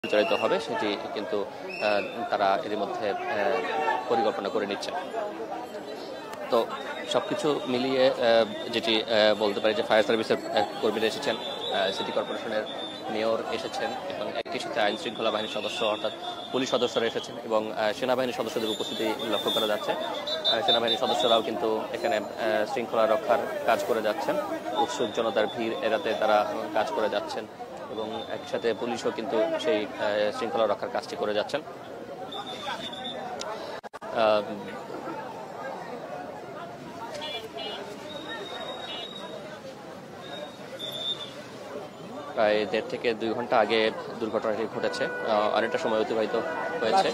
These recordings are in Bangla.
পরিচালিত হবে সেটি কিন্তু তারা এর মধ্যে পরিকল্পনা করে নিচ্ছে। তো সবকিছু মিলিয়ে যেটি বলতে পারি যে ফায়ার সার্ভিসের কর্মীরা এসেছেন, সিটি কর্পোরেশনের মেয়র এসেছেন এবং একই সাথে আইন শৃঙ্খলা বাহিনীর সদস্য অর্থাৎ পুলিশ সদস্যরা এসেছেন এবং সেনাবাহিনীর সদস্যদের উপস্থিতি লক্ষ্য করা যাচ্ছে। সেনাবাহিনীর সদস্যরাও কিন্তু এখানে শৃঙ্খলা রক্ষার কাজ করে যাচ্ছেন, উৎসুক জনতার ভিড় এড়াতে তারা কাজ করে যাচ্ছেন এবং একই সাথে পুলিশও কিন্তু সেই শৃঙ্খলা রক্ষার কাজটি করে যাচ্ছেন। প্রায় 1.5 থেকে 2 ঘন্টা আগে দুর্ঘটনাটি ঘটেছে, অনেকটা সময় অতিবাহিত হয়েছে।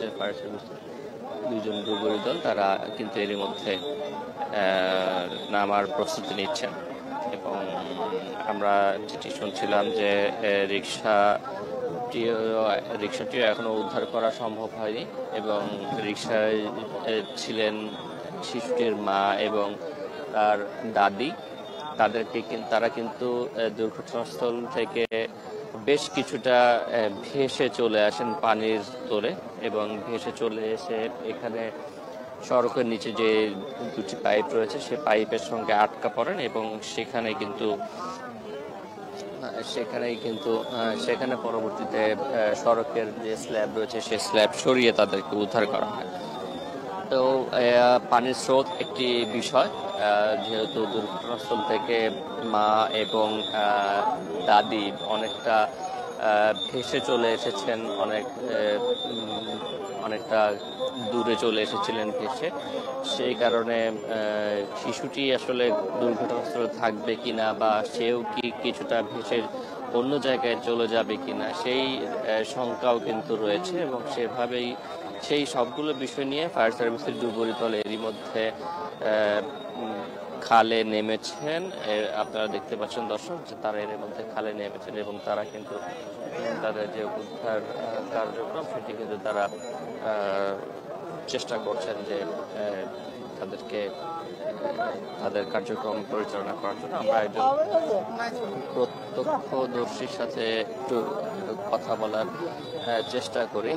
যে ফায়ার সার্ভিস 2জন ডুবুরি দল তারা কিন্তু এরই মধ্যে নামার প্রস্তুতি নিচ্ছেন এবং আমরা যেটি শুনছিলাম যে রিক্সাটিও এখনো উদ্ধার করা সম্ভব হয়নি এবং রিক্সায় ছিলেন শিশুটির মা এবং তার দাদি। তারা কিন্তু দুর্ঘটনাস্থল থেকে বেশ কিছুটা ভেসে চলে আসেন পানির তোরে এবং ভেসে চলে এসে এখানে সড়কের নিচে যে 2টি পাইপ রয়েছে সে পাইপের সঙ্গে আটকা পড়েন এবং সেখানে পরবর্তীতে সড়কের যে স্ল্যাব রয়েছে সেই স্ল্যাব সরিয়ে তাদেরকে উদ্ধার করা হয়। তো পানির স্রোত একটি বিষয়, যেহেতু দুর্ঘটনাস্থল থেকে মা এবং দাদি অনেকটা ভেসে চলে এসেছেন, অনেকটা দূরে চলে এসেছিলেন ভেসে, সেই কারণে শিশুটি আসলে দুর্ঘটনাস্থলে থাকবে কিনা বা সেও কি কিছুটা ভেসে অন্য জায়গায় চলে যাবে কিনা সেই শঙ্কাও কিন্তু রয়েছে এবং সেভাবেই সেই সবগুলো বিষয় নিয়ে ফায়ার সার্ভিসের ডুবুরি দল এরই মধ্যে খালে নেমেছেন। আপনারা দেখতে পাচ্ছেন দর্শক যে তারা এর মধ্যে খালে নেমেছেন এবং তারা কিন্তু তাদের যে উদ্ধার কার্যক্রম সেটি কিন্তু তারা চেষ্টা করছেন যে তাদের কার্যক্রম পরিচালনা করার জন্য। আমরা একজন প্রত্যক্ষদর্শীর সাথে একটু কথা বলার চেষ্টা করি।